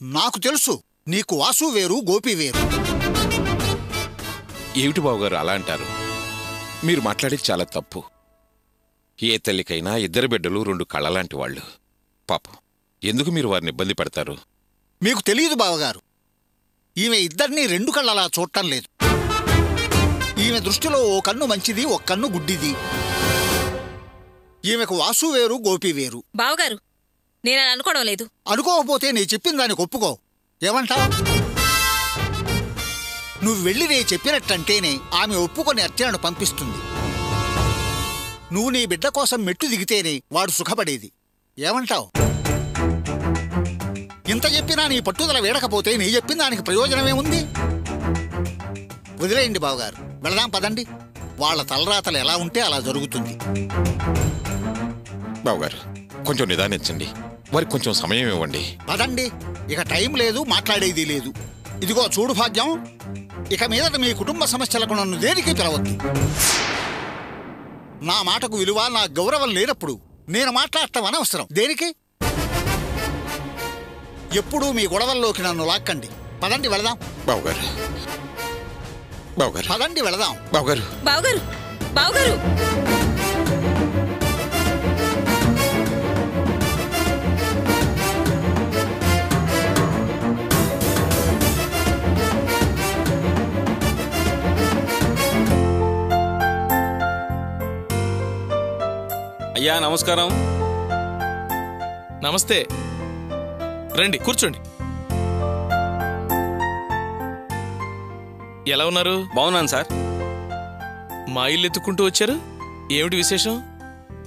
నాకు తెలుసు, నీకు వాసు వేరు, గోపి వేరు. ఏమిటి బావగారు అలా అంటారు? మీరు మాట్లాడేది చాలా తప్పు. ఏ తల్లికైనా ఇద్దరు బిడ్డలు రెండు కళ్ళలాంటి వాళ్ళు. పాపం, ఎందుకు మీరు వారిని ఇబ్బంది పెడతారు? మీకు తెలియదు బావగారు, ఈమె ఇద్దరినీ రెండు కళ్ళలా చూడటం లేదు. ఈమె దృష్టిలో ఓ కన్ను మంచిది, ఒక కన్ను గుడ్డిది. ఈమెకు వాసు వేరు, గోపి వేరు. బావగారు, నేను అనుకోవడం లేదు. అనుకోకపోతే నీ చెప్పిన దానికి ఒప్పుకో. ఏమంటావు? నువ్వు వెళ్ళి నే చెప్పినట్టంటేనే ఆమె ఒప్పుకొని అర్చనను పంపిస్తుంది. నువ్వు నీ బిడ్డ కోసం మెట్టు దిగితేనే వాడు సుఖపడేది. ఏమంటావు? ఇంత చెప్పినా నీ పట్టుదల వేడకపోతే నీ చెప్పిన దానికి ప్రయోజనమేముంది? వదిలేయండి బావగారు, వెళదాం పదండి. వాళ్ళ తలరాతలు ఎలా ఉంటే అలా జరుగుతుంది. బావగారు, కొంచెం నిదానించండి, వారికి కొంచెం సమయం ఇవ్వండి. పదండి, ఇక టైం లేదు, మాట్లాడేది లేదు. ఇదిగో చూడు భాగ్యం, ఇక మీదట మీ కుటుంబ సమస్యలకు నన్ను దేనికి పిలవద్దు. నా మాటకు విలువ, నా గౌరవం లేనప్పుడు నేను మాట్లాడటం అనవసరం. దేనికి? ఎప్పుడూ మీ గొడవల్లోకి నన్ను లాక్కండి. పదండి వెళదాం. బావగారు, బావగారు, పదండి వెళదాం. బావగారు, బావగారు, బావగారు. అయ్యా నమస్కారం. నమస్తే, రండి కూర్చోండి. ఎలా ఉన్నారు? బాగున్నాను సార్. మా ఇల్లు ఎత్తుకుంటూ వచ్చారు, ఏమిటి విశేషం?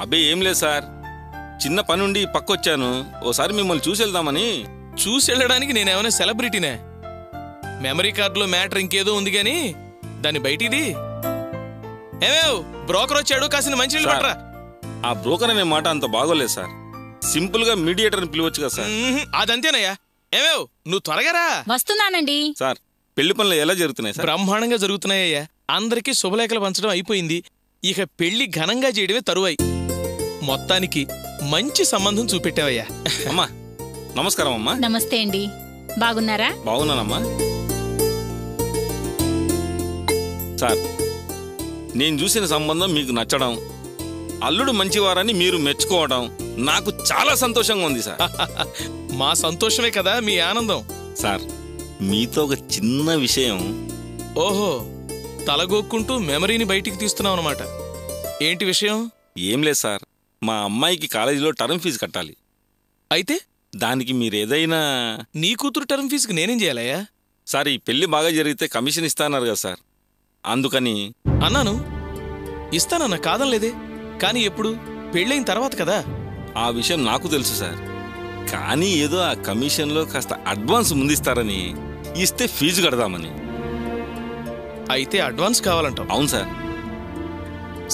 అబ్బే ఏం లేదు సార్, చిన్న పనుండి పక్కొచ్చాను. ఓసారి మిమ్మల్ని చూసి వెళ్దామని. చూసి వెళ్ళడానికి నేనేమైనా సెలబ్రిటీనే? మెమరీ కార్డులో మ్యాటర్ ఇంకేదో ఉంది గాని దాన్ని బయటిది. ఏమేవ్, బ్రోకర్ వచ్చాడు, కాసిన మంచి నీళ్ళు పట్టరా. ఆ బ్రోకర్ అనే మాట అంత బాగోలేదు సార్, సింపుల్ గా మీడియేటర్ని పిలవచ్చు కదా సార్. అదంతేనయ్యా. ఏమేవ్, నువ్వు త్వరగా రా. వస్తున్నానండి. సార్, పెళ్లి పనులు ఎలా జరుగుతున్నాయి సార్? బ్రహ్మాండంగా జరుగుతున్నాయ్యా. అందరికీ శుభలేఖలు పంచడం అయిపోయింది. ఇక పెళ్లి ఘనంగా చేయడమే తరువాయి. మొత్తానికి మంచి సంబంధం చూపెట్టావయ్యా. అమ్మా నమస్కారం. అమ్మా నమస్తే అండి, బాగున్నారా? బాగున్నానమ్మా. సార్, నేను చూసిన సంబంధం మీకు నచ్చడం, అల్లుడు మంచివారని మీరు మెచ్చుకోవడం నాకు చాలా సంతోషంగా ఉంది సార్. మా సంతోషమే కదా మీ ఆనందం. సార్, మీతో ఒక చిన్న విషయం. ఓహో, తలగొక్కుంటూ మెమరీని బయటికి తీస్తున్నావు అన్నమాట. ఏంటి విషయం? ఏం లేదు సార్, మా అమ్మాయికి కాలేజీలో టర్మ్ ఫీజు కట్టాలి. అయితే దానికి మీరేదైనా... నీ కూతురు టర్మ్ ఫీజుకి నేనేం చేయాలయ్యా? సార్, ఈ పెళ్లి బాగా జరిగితే కమిషన్ ఇస్తాన్నారు కదా సార్, అందుకని. అన్నాను, ఇస్తానన్నా కాదనలేదే. కానీ ఎప్పుడు? పెళ్ళైన తర్వాత కదా. ఆ విషయం నాకు తెలుసు సార్, కానీ ఏదో ఆ కమిషన్లో కాస్త అడ్వాన్స్ ముందిస్తారని, ఇస్తే ఫీజు కడదామని. అయితే అడ్వాన్స్ కావాలంటావు? అవును సార్.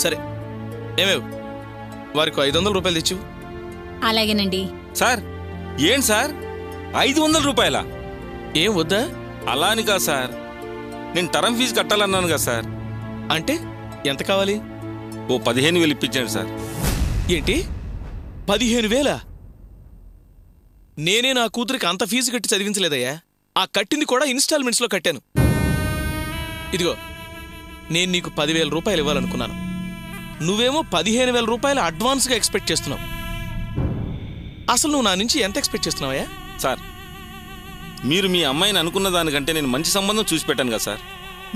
సరే, ఏమేవ్, వారికి 500 రూపాయలు తెచ్చు. అలాగేనండి. సార్, ఏంటి సార్ 500 రూపాయలా? ఏం వద్దా? అలా అని కాదు సార్, నేను టర్మ్ ఫీజు కట్టాలన్నాను కదా సార్. అంటే ఎంత కావాలి? ఓ 15,000 ఇప్పించండి సార్. ఏంటి 15,000? నేనే నా కూతురికి అంత ఫీజు కట్టి చదివించలేదయ్యా. ఆ కట్టింది కూడా ఇన్స్టాల్మెంట్స్లో కట్టాను. ఇదిగో, నేను నీకు 10,000 రూపాయలు ఇవ్వాలనుకున్నాను. నువ్వేమో 15,000 రూపాయలు అడ్వాన్స్గా ఎక్స్పెక్ట్ చేస్తున్నావు. అసలు నువ్వు నా నుంచి ఎంత ఎక్స్పెక్ట్ చేస్తున్నావయ్యా? సార్, మీరు మీ అమ్మాయిని అనుకున్న దానికంటే నేను మంచి సంబంధం చూసి పెట్టాను కదా సార్.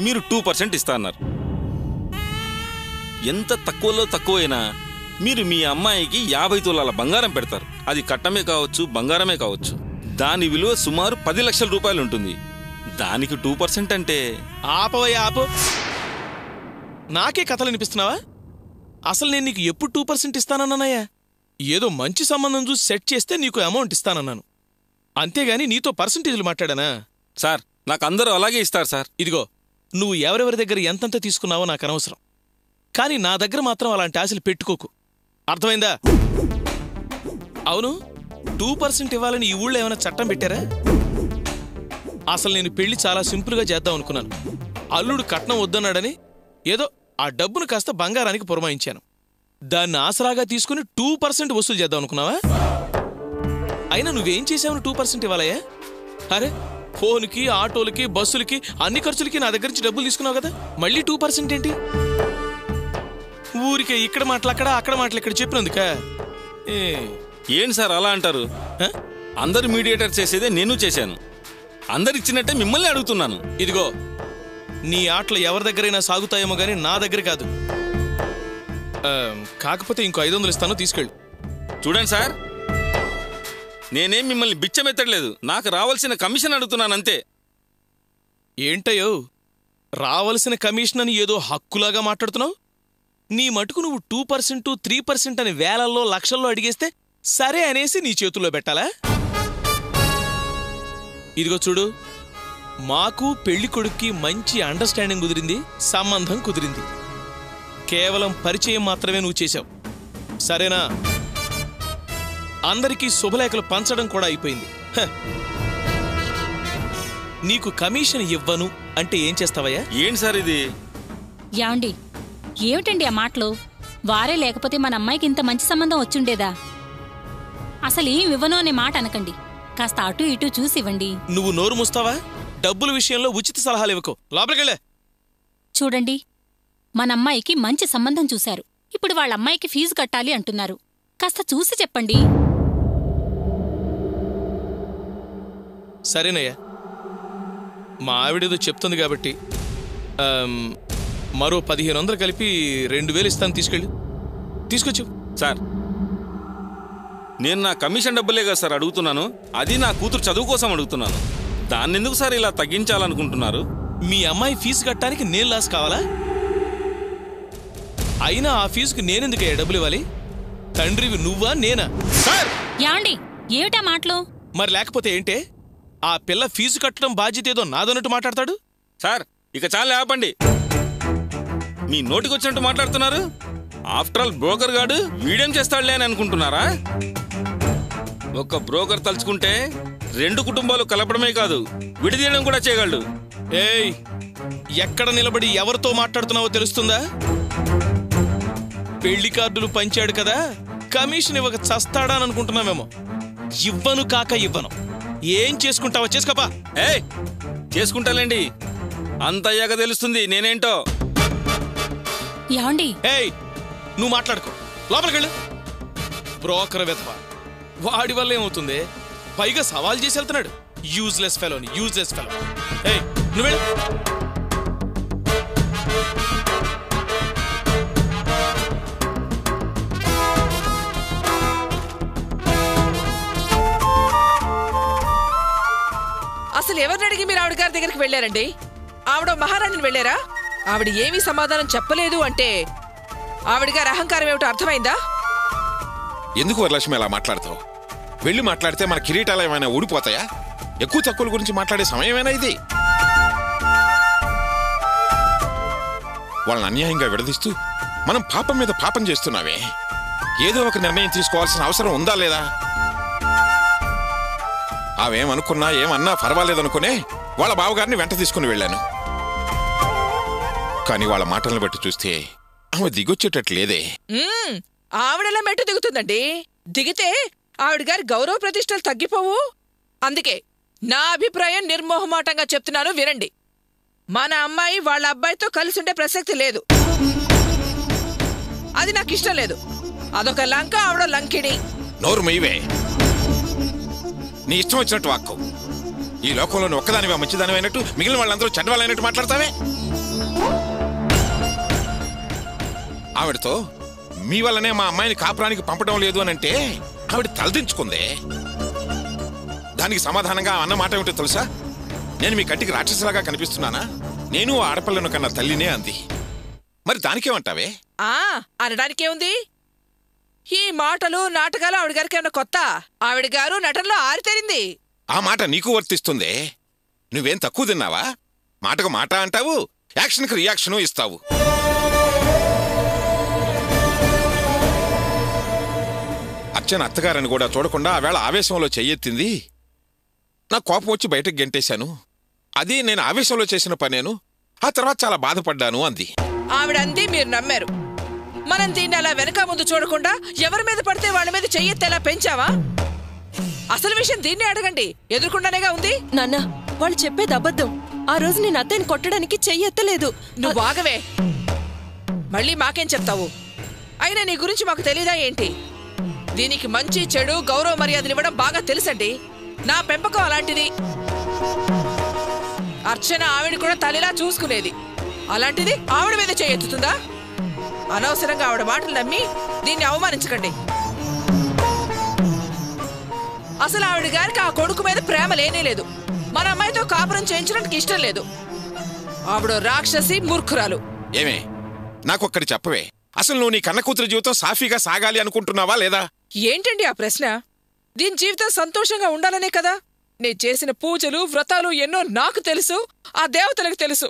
మీరు 2% ఇస్తా అన్నారు. ఎంత తక్కువలో తక్కువైనా మీరు మీ అమ్మాయికి 50 తులాల బంగారం పెడతారు. అది కట్టమే కావచ్చు, బంగారమే కావచ్చు. దాని విలువ సుమారు 10 లక్షల రూపాయలు ఉంటుంది. దానికి 2% అంటే... ఆపవయ్యా, ఆపు. నాకే కథలు అనిపిస్తున్నావా? అసలు నేను నీకు ఎప్పుడు 2% ఇస్తానన్నానయ్యా? ఏదో మంచి సంబంధం చూసి సెట్ చేస్తే నీకు అమౌంట్ ఇస్తానన్నాను, అంతేగాని నీతో పర్సంటేజ్లు మాట్లాడానా? సార్, నాకు అందరూ అలాగే ఇస్తారు సార్. ఇదిగో, నువ్వు ఎవరెవరి దగ్గర ఎంతంత తీసుకున్నావో నాకు అనవసరం, కానీ నా దగ్గర మాత్రం అలాంటి ఆశలు పెట్టుకోకు, అర్థమైందా? అవును, 2% ఇవ్వాలని ఈ ఊళ్ళో ఏమైనా చట్టం పెట్టారా? అసలు నేను పెళ్లి చాలా సింపుల్గా చేద్దాం అనుకున్నాను. అల్లుడు కట్నం వద్దన్నాడని ఏదో ఆ డబ్బును కాస్త బంగారానికి పురమాయించాను. దాన్ని ఆసరాగా తీసుకుని 2% వసూలు చేద్దాం అనుకున్నావా? అయినా నువ్వేం చేసావు 2% ఇవ్వాలయ్యా? అరే ఫోన్కి, ఆటోలకి, బస్సులకి, అన్ని ఖర్చులకి నా దగ్గర నుంచి డబ్బులు తీసుకున్నావు కదా, మళ్ళీ 2% ఏంటి? ఊరికే ఇక్కడ మాటలు అక్కడ మాటలు ఇక్కడ చెప్పినందుక? ఏంటి సార్ అలా అంటారు? అందరు మీడియేటర్ చేసేదే నేను చేశాను. అందరు ఇచ్చినట్టే మిమ్మల్ని అడుగుతున్నాను. ఇదిగో, నీ ఆటలు ఎవరి దగ్గరైనా సాగుతాయేమో గానీ నా దగ్గర కాదు. కాకపోతే ఇంకో 500 ఇస్తాను, తీసుకెళ్ళు. చూడండి సార్, నేనేం మిమ్మల్ని బిచ్చమెత్తట్లేదు. నాకు రావాల్సిన కమిషన్ అడుగుతున్నాను అంతే. ఏంటయ్యో రావలసిన కమిషన్ అని ఏదో హక్కులాగా మాట్లాడుతున్నావు? నీ మటుకు నువ్వు 2%, 3% అని వేలల్లో లక్షల్లో అడిగేస్తే సరే అనేసి నీ చేతుల్లో పెట్టాలా? ఇదిగో చూడు, మాకు పెళ్లి కొడుక్కి మంచి అండర్స్టాండింగ్ కుదిరింది, సంబంధం కుదిరింది. కేవలం పరిచయం మాత్రమే నువ్వు చేశావు, సరేనా? అందరికీ శుభలేఖలు పంచడం కూడా అయిపోయింది. నీకు కమిషన్ ఇవ్వను అంటే ఏం చేస్తావయ్యా? ఏంటి సార్ ఇది? యాండి, ఏమిటండి ఆ మాటలు? వారే లేకపోతే మన అమ్మాయికి ఇంత మంచి సంబంధం వచ్చుండేదా? అసలు ఏం ఇవ్వను అనే మాట అనకండి, కాస్త అటు ఇటు చూసి ఇవ్వండి. నువ్వు నోరు మూస్తావా? డబ్బుల విషయంలో ఉచిత సలహాలు ఇవ్వకు, లోపలికెళ్ళే. చూడండి, మన అమ్మాయికి మంచి సంబంధం చూశారు. ఇప్పుడు వాళ్ళ అమ్మాయికి ఫీజు కట్టాలి అంటున్నారు. కాస్త చూసి చెప్పండి. సరేనయ్యా, మా ఆవిడేదో చెప్తుంది కాబట్టి మరో 1500 కలిపి 2000 ఇస్తాను, తీసుకెళ్ళు. తీసుకొచ్చు. సార్, నేను నా కమిషన్ డబ్బులే కదా సార్ అడుగుతున్నాను. అది నా కూతురు చదువు కోసం అడుగుతున్నాను. దాన్నెందుకు సార్ ఇలా తగ్గించాలనుకుంటున్నారు? మీ అమ్మాయి ఫీజు కట్టడానికి నేను లాస్ కావాలా? అయినా ఆ ఫీజుకు నేనెందుకయ్యా డబ్బులు ఇవ్వాలి? తండ్రివి నువ్వా నేనా? సార్ యాండి, ఏమిటా మాటలు? మరి లేకపోతే ఏంటే? ఆ పిల్ల ఫీజు కట్టడం బాధ్యత ఏదో నాదన్నట్టు మాట్లాడతాడు. సార్, ఇక చాలా ఆపండి. మీ నోటికొచ్చినట్టు మాట్లాడుతున్నారు. ఆఫ్టర్ ఆల్ బ్రోకర్ గాడు వీడేం చేస్తాడులే అని అనుకుంటున్నారా? ఒక్క బ్రోకర్ తలుచుకుంటే 2 కుటుంబాలు కలపడమే కాదు, విడిదీయడం కూడా చేయగలడు. ఏయ్, ఎక్కడ నిలబడి ఎవరితో మాట్లాడుతున్నావో తెలుస్తుందా? పెళ్లి కార్డులు పంచాడు కదా, కమిషన్ ఇవ్వక చస్తాడా అని అనుకుంటున్నావేమో. ఇవ్వను కాక ఇవ్వను. ఏం చేసుకుంటావో చేసుకోపా. ఏయ్, చేసుకుంటాలేండి, అంత అయ్యాక తెలుస్తుంది నేనేంటో. యాండి, ఏయ్, నువ్వు మాట్లాడుకో, లోపలికెళ్ళు. బ్రోకర్ వెతవా, వాడి వల్ల ఏమవుతుంది? పైగా సవాల్ చేసి వెళ్తున్నాడు. యూజ్లెస్ ఫెలోని, యూజ్లెస్ ఫెలో. ఏయ్, నువ్వెళ్ళు. అసలు ఎవరిని అడిగి మీరు ఆవిడ గారి దగ్గరికి వెళ్ళారండి? ఆవిడ మహారాణిని వెళ్ళారా? ఆవిడ ఏమీ సమాధానం చెప్పలేదు అంటే ఆవిడ గారి అహంకారం ఏమిటో అర్థమైందా? ఎందుకు వరలక్ష్మి అలా మాట్లాడతావు? వెళ్ళి మాట్లాడితే మన కిరీటాలు ఏమైనా ఊడిపోతాయా? ఎక్కువ తక్కువల గురించి మాట్లాడే సమయమేనా ఇది? వాళ్ళని అన్యాయంగా విడదీస్తూ మనం పాపం మీద పాపం చేస్తున్నావే. ఏదో ఒక నిర్ణయం తీసుకోవాల్సిన అవసరం ఉందా లేదా? ఆవేమనుకున్నా ఏమన్నా పర్వాలేదనుకునే వాళ్ళ బావగారిని వెంట తీసుకుని వెళ్ళాను. కానీ వాళ్ళ మాటలను బట్టి చూస్తే ఆమె దిగొచ్చేటట్లేదే. ఆవిడెలా మెట్టు దిగుతుందండి? దిగితే ఆవిడ గారి గౌరవ ప్రతిష్టలు తగ్గిపోవు. అందుకే నా అభిప్రాయం నిర్మోహమాటంగా చెప్తున్నాను, వినండి. మన అమ్మాయి వాళ్ళ అబ్బాయితో కలిసి ఉండే ప్రసక్తి లేదు. అది నాకు ఇష్టం లేదు. అదొక లంక, ఆవిడ లంకిడి. నోరు మెయ్యవే. నీ ఇష్టం వచ్చినట్టు వాక్కు. ఈ లోకంలో ఒక్కదానివే మంచిదానివైనట్టు మిగిలిన వాళ్ళందరూ చెడ్డవాళ్ళైనట్టు మాట్లాడతావే. ఆవిడతో మీ వల్లనే మా అమ్మాయిని కాపురానికి పంపడం లేదు అని అంటే ఆవిడ తలదించుకుందే. దానికి సమాధానంగా అన్న మాట ఏమిటో తెలుసా? నేను మీ కంటికి రాక్షసులాగా కనిపిస్తున్నానా? నేను ఆడపిల్లను కన్నా తల్లినే అంది. మరి దానికేమంటావే? అనడానికేముంది? ఈ మాటలు నాటకాలు ఆవిడ గారికి ఏమన్నా కొత్త? ఆవిడ గారు నటనలో ఆరితేరింది. ఆ మాట నీకు వర్తిస్తుందే. నువ్వేం తక్కువ తిన్నావా? మాటకు మాట అంటావు, యాక్షన్కి రియాక్షను ఇస్తావు. అర్చన అత్తగారని కూడా చూడకుండా ఆవేళ ఆవేశంలో చెయ్యెత్తింది. నా కోపం వచ్చి బయటకు గెంటేశాను. అది నేను ఆవేశంలో చేసిన పనేను. ఆ తర్వాత చాలా బాధపడ్డాను అంది. ఆవిడంది, మీరు నమ్మారు. మనం దీన్ని అలా వెనక ముందు చూడకుండా ఎవరి మీద పడితే వాళ్ళ మీద చెయ్యెత్తేలా పెంచావా? అసలు విషయం దీన్నే అడగండి, ఎదుర్కొండానేగా ఉంది. నాన్న, వాళ్ళు చెప్పేది అబద్ధం. ఆ రోజు నేను అత్తయ్యని కొట్టడానికి చెయ్యి ఎత్తలేదు. నువ్వు ఆగవే, మళ్ళీ మాకేం చెప్తావు? అయినా నీ గురించి మాకు తెలీదా ఏంటి? దీనికి మంచి చెడు గౌరవ మర్యాదలు ఇవ్వడం బాగా తెలుసండి. నా పెంపకం అలాంటిది. అర్చన ఆవిడ కూడా తల్లిలా చూసుకునేది, అలాంటిది ఆవిడ మీద చేయెత్తుతుందా? అనవసరంగా ఆవిడ మాటలు నమ్మి దీన్ని అవమానించకండి. అసలు ఆవిడ గారికి ఆ కొడుకు మీద ప్రేమ లేనే లేదు. మన అమ్మాయితో కాపురం చేయించడానికి ఇష్టం లేదు. ఆవిడ రాక్షసి, మూర్ఖురాలు. ఏమే, నాకొక్కడి చెప్పవే, అసలు నువ్వు నీ కన్న కూతురు జీవితం సాఫీగా సాగాలి అనుకుంటున్నావా లేదా? ఏంటండి ఆ ప్రశ్న? దీని జీవితం సంతోషంగా ఉండాలనే కదా. నేను చేసిన పూజలు, వ్రతాలు ఎన్నో నాకు తెలుసు, ఆ దేవతలకు తెలుసు.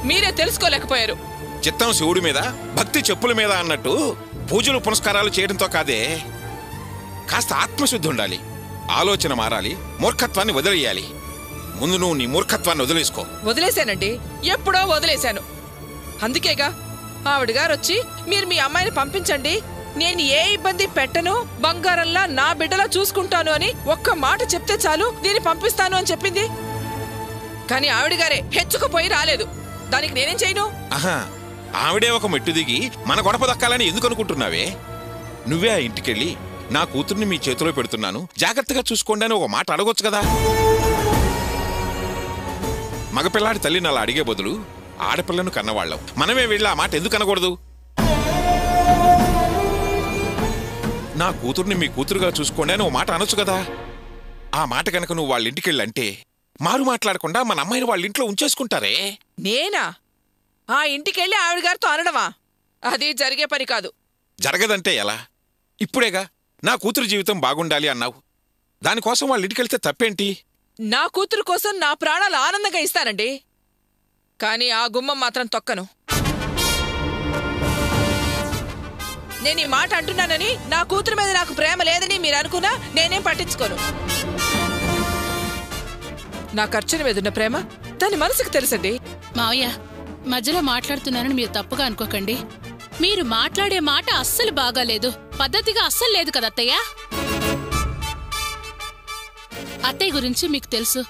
మీరే తెలుసుకోలేకపోయారు. చిత్తం శివుడి మీద, భక్తి చెప్పుల మీద అన్నట్టు పూజలు పునస్కారాలు చేయడంతో కాదే, కాస్త ఆత్మశుద్ధి ఉండాలి, ఆలోచన మారాలి, మూర్ఖత్వాన్ని వదిలేయాలి. ముందు నువ్వు నీ మూర్ఖత్వాన్ని వదిలేసుకో. వదిలేశానండి, ఎప్పుడో వదిలేశాను. అందుకేగా ఆవిడ గారు వచ్చి మీరు మీ అమ్మాయిని పంపించండి, నేను ఏ ఇబ్బంది పెట్టను, బంగారంలా నా బిడ్డలా చూసుకుంటాను అని ఒక్క మాట చెప్తే చాలు, దీన్ని పంపిస్తాను అని చెప్పింది. కానీ ఆవిడ గారే హెచ్చుకుపోయి రాలేదు. దానికి నేనేం చేయను? ఆహా, ఆవిడే ఒక మెట్టు దిగి మన గొడప దక్కాలని ఎందుకు అనుకుంటున్నావే? నువ్వే ఆ ఇంటికెళ్ళి నా కూతుర్ని మీ చేతిలో పెడుతున్నాను, జాగ్రత్తగా చూసుకోండి అని ఒక మాట అడగొచ్చు కదా. మగపిల్లాడి తల్లిని అలా అడిగే బదులు ఆడపిల్లను కన్నవాళ్ళం మనమే వెళ్ళి ఆ మాట ఎందుకు అనకూడదు? నా కూతుర్ని మీ కూతురుగా చూసుకోండి అని ఓ మాట అనొచ్చు కదా. ఆ మాట కనుక నువ్వు వాళ్ళ ఇంటికెళ్ళంటే మారు మాట్లాడకుండా మన అమ్మాయిని వాళ్ళ ఇంట్లో ఉంచేసుకుంటారే. నేనా ఆ ఇంటికెళ్ళి ఆవిడ గారితో అనడమా? అది జరిగే పని కాదు. జరగదంటే ఎలా? ఇప్పుడేగా నా కూతురు జీవితం బాగుండాలి అన్నావు, దానికోసం వాళ్ళ ఇంటికెళ్తే తప్పేంటి? నా కూతురు కోసం నా ప్రాణాలు ఆనందంగా ఇస్తానండి, కానీ ఆ గుమ్మం మాత్రం తొక్కను. నేను ఈ మాట అంటున్నానని నా కూతురు మీద నాకు ప్రేమ లేదని మీరు అనుకున్నా నేనేం పట్టించుకోను. నా ఖర్చుని మీదున్న ప్రేమ దాని మనసుకు తెలుసండి. మావయ్య, మధ్యలో మాట్లాడుతున్నానని మీరు తప్పుగా అనుకోకండి. మీరు మాట్లాడే మాట అస్సలు బాగాలేదు, పద్ధతిగా అస్సలు లేదు కదా అత్తయ్య. అత్తయ్య గురించి మీకు తెలుసు,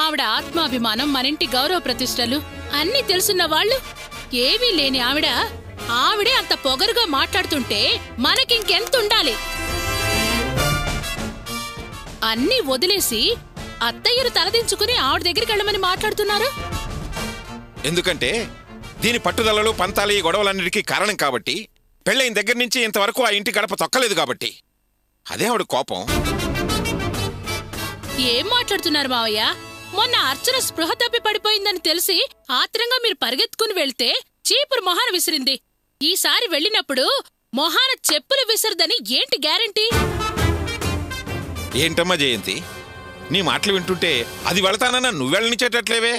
ఆవిడ ఆత్మాభిమానం, మనింటి గౌరవ ప్రతిష్టలు అన్నీ తెలుసున్న వాళ్ళు. ఏమీ లేని ఆవిడే అంత పొగరుగా మాట్లాడుతుంటే మనకింకెంత ఉండాలి? అన్నీ వదిలేసి అత్తయ్యను తలదించుకుని ఆవిడ దగ్గరికి వెళ్ళమని మాట్లాడుతున్నారు. ఎందుకంటే దీని పట్టుదలలు, పంతాలు, ఈ గొడవలన్నిటికీ కారణం కాబట్టి. పెళ్ళైన దగ్గర నుంచి ఇంతవరకు ఆ ఇంటి గడప తొక్కలేదు కాబట్టి అదే ఆవిడ కోపం. ఏం మాట్లాడుతున్నారు మావయ్య? మొన్న అర్చన స్పృహ తప్పి పడిపోయిందని తెలిసి ఆత్రంగా మీరు పరిగెత్తుకుని వెళ్తే చీపురు మొహాన విసిరింది. ఈసారి వెళ్ళినప్పుడు మొహాన చెప్పులు విసిరదని ఏంటి గ్యారంటీ? ఏంటమ్మా జయంతి, నీ మాటలు వింటుంటే అది వెళతానన్నా నువ్వెళ్ళనిచ్చేటట్లేవే.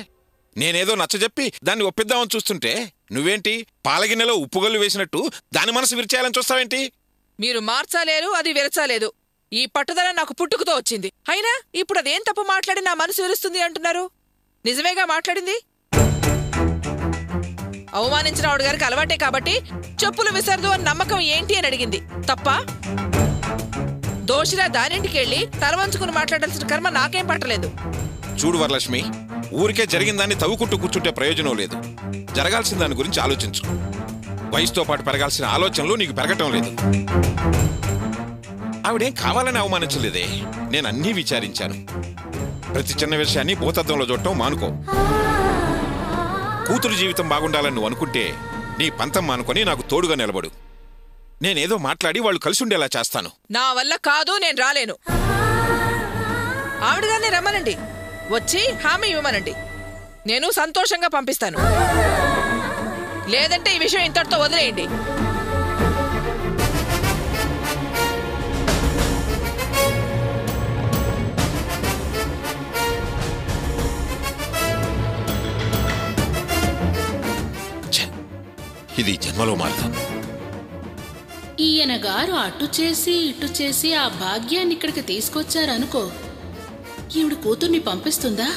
నేనేదో నచ్చజెప్పి దాన్ని ఒప్పిద్దామని చూస్తుంటే నువ్వేంటి పాలగిన్నెలో ఉప్పుగల్లు వేసినట్టు దాని మనసు విరిచేయాలని చూస్తావేంటి? మీరు మార్చాలేరు, అది విరచాలేదు. ఈ పట్టుదల నాకు పుట్టుకతో వచ్చింది. అయినా ఇప్పుడు అదేం తప్పు మాట్లాడి నా మనసు విరుస్తుంది అంటున్నారు? నిజమేగా మాట్లాడింది. అవమానించిన ఆవిడ గారికి అలవాటే కాబట్టి చెప్పులు విసరదు అని నమ్మకం ఏంటి అని అడిగింది. తప్ప దోషిలా దానింటికెళ్ళి తలవంచుకుని మాట్లాడాల్సిన కర్మ నాకేం పట్టలేదు. చూడు వరలక్ష్మి, ఊరికే జరిగిందాన్ని తవ్వుకుంటూ కూర్చుంటే ప్రయోజనం లేదు. జరగాల్సిన దాని గురించి ఆలోచించు. వయసుతో పాటు పెరగాల్సిన ఆలోచనలు నీకు పెరగటం లేదు. ఆవిడేం కావాలని అవమానించలేదే. నేను అన్నీ విచారించాను. ప్రతి చిన్న విషయాన్ని భూతద్దంలో చూడటం మానుకో. కూతురు జీవితం బాగుండాలని నువ్వు అనుకుంటే నీ పంతం మానుకొని నాకు తోడుగా నిలబడు. నేనేదో మాట్లాడి వాళ్ళు కలిసి ఉండేలా చేస్తాను. నా వల్ల కాదు, నేను రాలేను. ఆవిడగానే రమ్మనండి, వచ్చి హామీ ఇవ్వమనండి. నేను సంతోషంగా పంపిస్తాను. లేదంటే ఈ విషయం ఇంతటితో వదిలేయండి. ఇది జన్మలో మారదు. ఈయన గారు అటు చేసి ఇటు చేసి ఆ భాగ్యాన్ని ఇక్కడికి తీసుకొచ్చారనుకో, ఈవిడ కూతుర్ని పంపిస్తుందా?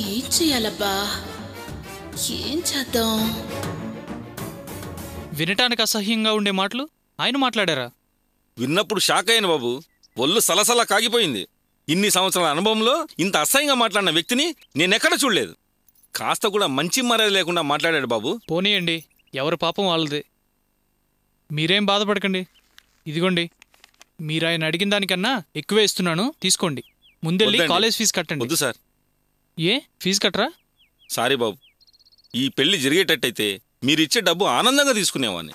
ఏం చెయ్యాలబ్బా, ఏం చేద్దాం? వినటానికి అసహ్యంగా ఉండే మాటలు ఆయన మాట్లాడారా? విన్నప్పుడు షాక్ అయ్యాను బాబు. ఒళ్ళు సలసలా కాగిపోయింది. ఇన్ని సంవత్సరాల అనుభవంలో ఇంత అసహ్యంగా మాట్లాడిన వ్యక్తిని నేనెక్కడ చూడలేదు. కాస్త కూడా మంచి మర్యాద లేకుండా మాట్లాడాడు బాబు. పోనీయండి, ఎవరి పాపం వాళ్ళది. మీరేం బాధపడకండి. ఇదిగోండి, మీరు ఆయన అడిగిన దానికన్నా ఎక్కువే ఇస్తున్నాను, తీసుకోండి. ముందెళ్ళి వద్దండి. కాలేజ్ ఫీజు కట్టండి. వద్దు సార్. ఏ ఫీజు కట్టరా? సారీ బాబు, ఈ పెళ్లి జరిగేటట్టయితే మీరిచ్చే డబ్బు ఆనందంగా తీసుకునేవాడిని.